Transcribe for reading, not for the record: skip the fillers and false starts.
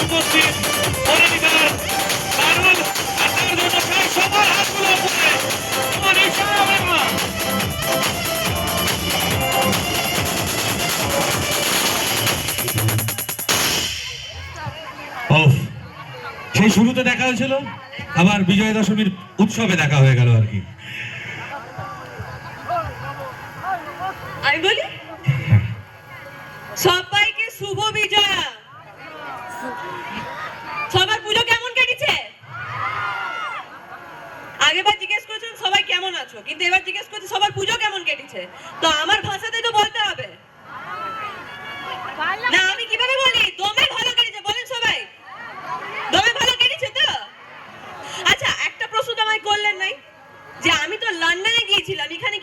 উপস্থিত করে দিবার কারণ আসার জন্য প্রায় সবার হাতগুলো উপরে আমার ইশারা বাবা সেই শুরুতে দেখা হয়েছিল, আবার বিজয়া দশমীর উৎসবে দেখা হয়ে গেল আর কি। আমি বলি সবাইকে শুভ বিজয়া। সবার পুজো কেমন কেটেছে? আগেবার জিজ্ঞেস করেছেন সবাই কেমন আছো, কিন্তু এবার জিজ্ঞেস করছে সবার পুজো কেমন কেটেছে। তো আমার ভাষাতেই তো বলতে হবে না, আমি কিভাবে বলি? দমে ভালো কেটেছে বলেন সবাই, দমে ভালো কেটেছে তো? আচ্ছা, একটা প্রশ্ন তো আমায় করলেন নাই যে আমি তো লন্ডনে গিয়েছিলাম, এখানে